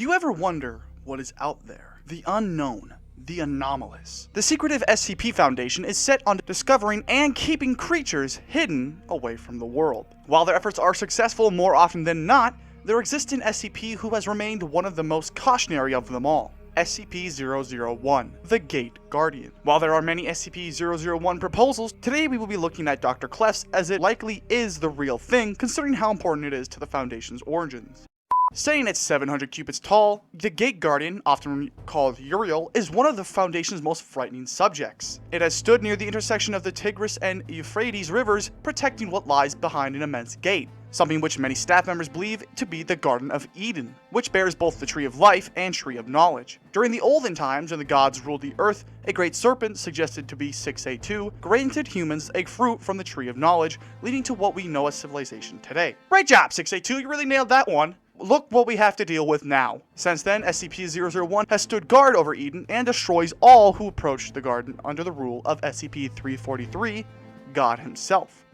Do you ever wonder what is out there? The unknown, the anomalous. The secretive SCP Foundation is set on discovering and keeping creatures hidden away from the world. While their efforts are successful more often than not, there exists an SCP who has remained one of the most cautionary of them all. SCP-001, the Gate Guardian. While there are many SCP-001 proposals, today we will be looking at Dr. Clef's as it likely is the real thing, considering how important it is to the Foundation's origins. Standing at 700 cubits tall, the Gate Guardian, often called Uriel, is one of the Foundation's most frightening subjects. It has stood near the intersection of the Tigris and Euphrates rivers, protecting what lies behind an immense gate, something which many staff members believe to be the Garden of Eden, which bears both the Tree of Life and Tree of Knowledge. During the olden times when the gods ruled the earth, a great serpent, suggested to be 682, granted humans a fruit from the Tree of Knowledge, leading to what we know as civilization today. Great job, 682, you really nailed that one. Look what we have to deal with now. Since then, SCP-001 has stood guard over Eden and destroys all who approach the garden under the rule of SCP-343, God himself.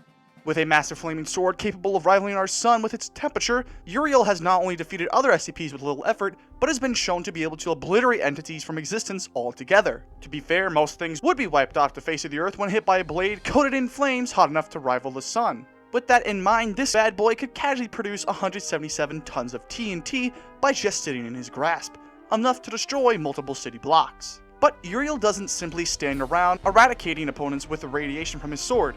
With a massive flaming sword capable of rivaling our sun with its temperature, Uriel has not only defeated other SCPs with little effort, but has been shown to be able to obliterate entities from existence altogether. To be fair, most things would be wiped off the face of the earth when hit by a blade coated in flames hot enough to rival the sun. With that in mind, this bad boy could casually produce 177 tons of TNT by just sitting in his grasp, enough to destroy multiple city blocks. But Uriel doesn't simply stand around eradicating opponents with the radiation from his sword.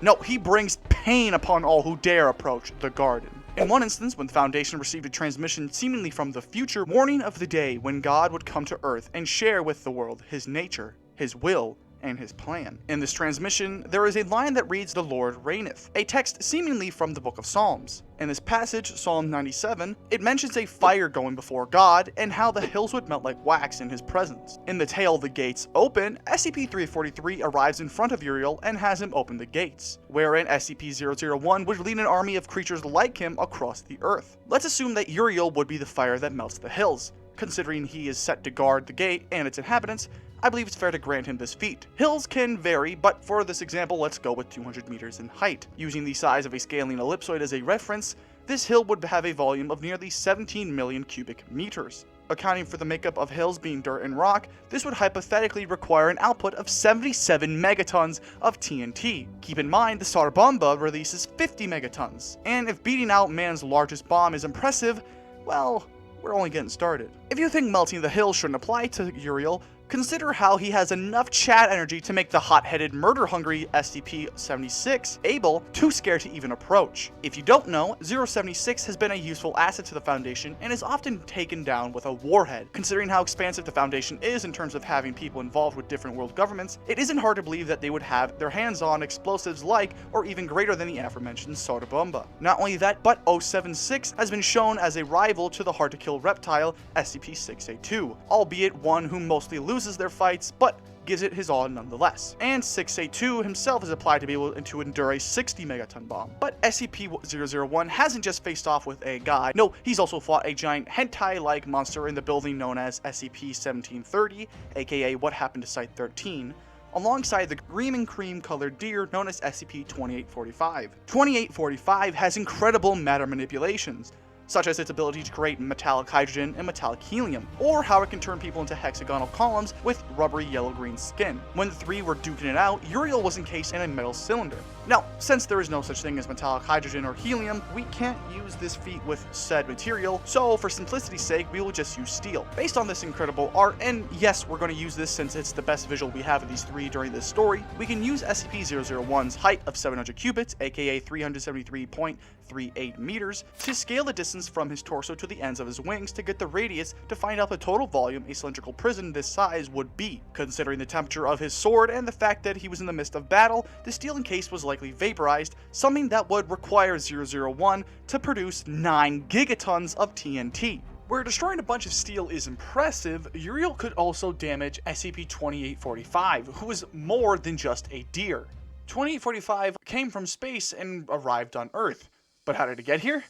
No, he brings pain upon all who dare approach the garden. In one instance, when the Foundation received a transmission seemingly from the future, warning of the day when God would come to Earth and share with the world his nature, his will, and his plan. In this transmission, there is a line that reads, "The Lord reigneth," a text seemingly from the Book of Psalms. In this passage, Psalm 97, it mentions a fire going before God and how the hills would melt like wax in his presence. In the tale, the gates open, SCP-343 arrives in front of Uriel and has him open the gates, wherein SCP-001 would lead an army of creatures like him across the earth. Let's assume that Uriel would be the fire that melts the hills. Considering he is set to guard the gate and its inhabitants, I believe it's fair to grant him this feat. Hills can vary, but for this example, let's go with 200 meters in height. Using the size of a scaling ellipsoid as a reference, this hill would have a volume of nearly 17 million cubic meters. Accounting for the makeup of hills being dirt and rock, this would hypothetically require an output of 77 megatons of TNT. Keep in mind, the Soda Bomba releases 50 megatons, and if beating out man's largest bomb is impressive, well, we're only getting started. If you think melting the hill shouldn't apply to Uriel, consider how he has enough chat energy to make the hot-headed, murder-hungry SCP-76 able too scared to even approach. If you don't know, 076 has been a useful asset to the Foundation and is often taken down with a warhead. Considering how expansive the Foundation is in terms of having people involved with different world governments, it isn't hard to believe that they would have their hands on explosives like, or even greater than the aforementioned Soda Bomba. Not only that, but 076 has been shown as a rival to the hard-to-kill reptile SCP-682, albeit one who mostly loses their fights, but gives it his all nonetheless. And 682 himself is applied to be able to endure a 60 megaton bomb. But SCP-001 hasn't just faced off with a guy, no, he's also fought a giant hentai-like monster in the building known as SCP-1730, aka What Happened to Site-13, alongside the green and cream colored deer known as SCP-2845. 2845 has incredible matter manipulations, such as its ability to create metallic hydrogen and metallic helium, or how it can turn people into hexagonal columns with rubbery yellow-green skin. When the three were duking it out, Uriel was encased in a metal cylinder. Now, since there is no such thing as metallic hydrogen or helium, we can't use this feat with said material, so for simplicity's sake, we will just use steel. Based on this incredible art, and yes, we're going to use this since it's the best visual we have of these three during this story, we can use SCP-001's height of 700 cubits, aka 373.38 meters, to scale the distance from his torso to the ends of his wings to get the radius to find out the total volume a cylindrical prison this size would be. Considering the temperature of his sword and the fact that he was in the midst of battle, the steel encased was likely vaporized, something that would require 001 to produce 9 gigatons of TNT. Where destroying a bunch of steel is impressive, Uriel could also damage SCP-2845, who is more than just a deer. 2845 came from space and arrived on Earth, but how did it get here?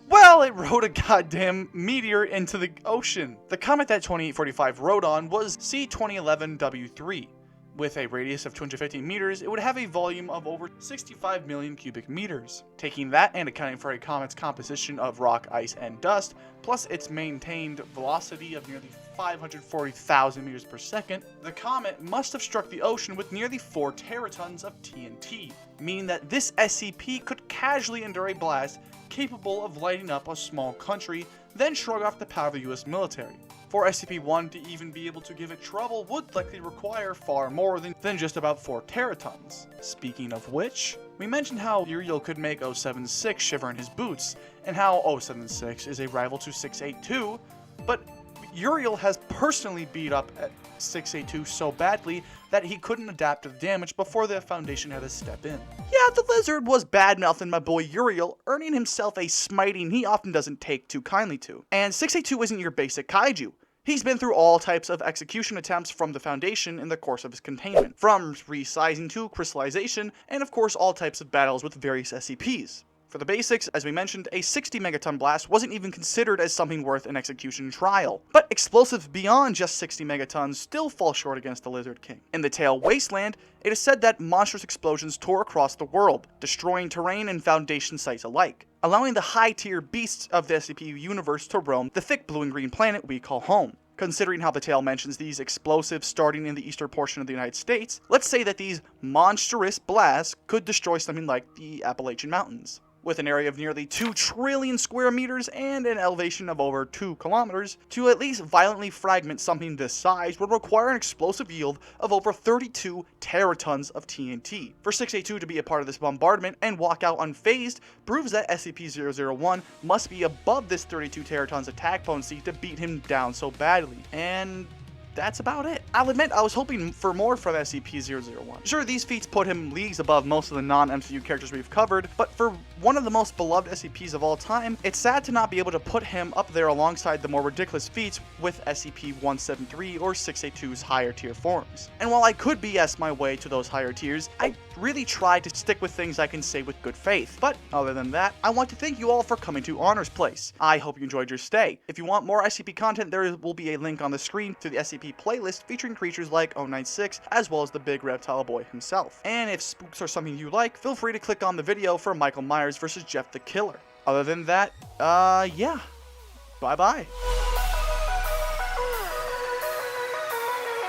Well, it rode a goddamn meteor into the ocean. The comet that 2845 rode on was C2011W3. With a radius of 250 meters, it would have a volume of over 65 million cubic meters. Taking that and accounting for a comet's composition of rock, ice, and dust, plus its maintained velocity of nearly 540,000 meters per second, the comet must have struck the ocean with nearly 4 teratons of TNT, meaning that this SCP could casually endure a blast capable of lighting up a small country, then shrug off the power of the US military. For SCP-1 to even be able to give it trouble would likely require far more than just about 4 teratons. Speaking of which, we mentioned how Uriel could make 076 shiver in his boots, and how 076 is a rival to 682, but Uriel has personally beat up at 682 so badly that he couldn't adapt to the damage before the Foundation had to step in. Yeah, the lizard was bad-mouthing my boy Uriel, earning himself a smiting he often doesn't take too kindly to. And 682 isn't your basic kaiju. He's been through all types of execution attempts from the Foundation in the course of his containment, from resizing to crystallization, and of course all types of battles with various SCPs. For the basics, as we mentioned, a 60 megaton blast wasn't even considered as something worth an execution trial. But explosives beyond just 60 megatons still fall short against the Lizard King. In the Tail Wasteland, it is said that monstrous explosions tore across the world, destroying terrain and Foundation sites alike, allowing the high-tier beasts of the SCP universe to roam the thick blue and green planet we call home. Considering how the tale mentions these explosives starting in the eastern portion of the United States, let's say that these monstrous blasts could destroy something like the Appalachian Mountains. With an area of nearly 2 trillion square meters and an elevation of over 2 kilometers, to at least violently fragment something this size would require an explosive yield of over 32 teratons of TNT. For 682 to be a part of this bombardment and walk out unfazed proves that SCP-001 must be above this 32 teratons attack potency to beat him down so badly. And that's about it. I'll admit, I was hoping for more from SCP-001. Sure, these feats put him leagues above most of the non-MCU characters we've covered, but for one of the most beloved SCPs of all time, it's sad to not be able to put him up there alongside the more ridiculous feats with SCP-173 or 682's higher tier forms. And while I could BS my way to those higher tiers, I really try to stick with things I can say with good faith. But other than that, I want to thank you all for coming to Honor's Place. I hope you enjoyed your stay. If you want more SCP content, there will be a link on the screen to the SCP playlist featuring creatures like 096 as well as the big reptile boy himself. And if spooks are something you like, feel free to click on the video for Michael Myers vs. Jeff the Killer. Other than that, yeah. Bye bye.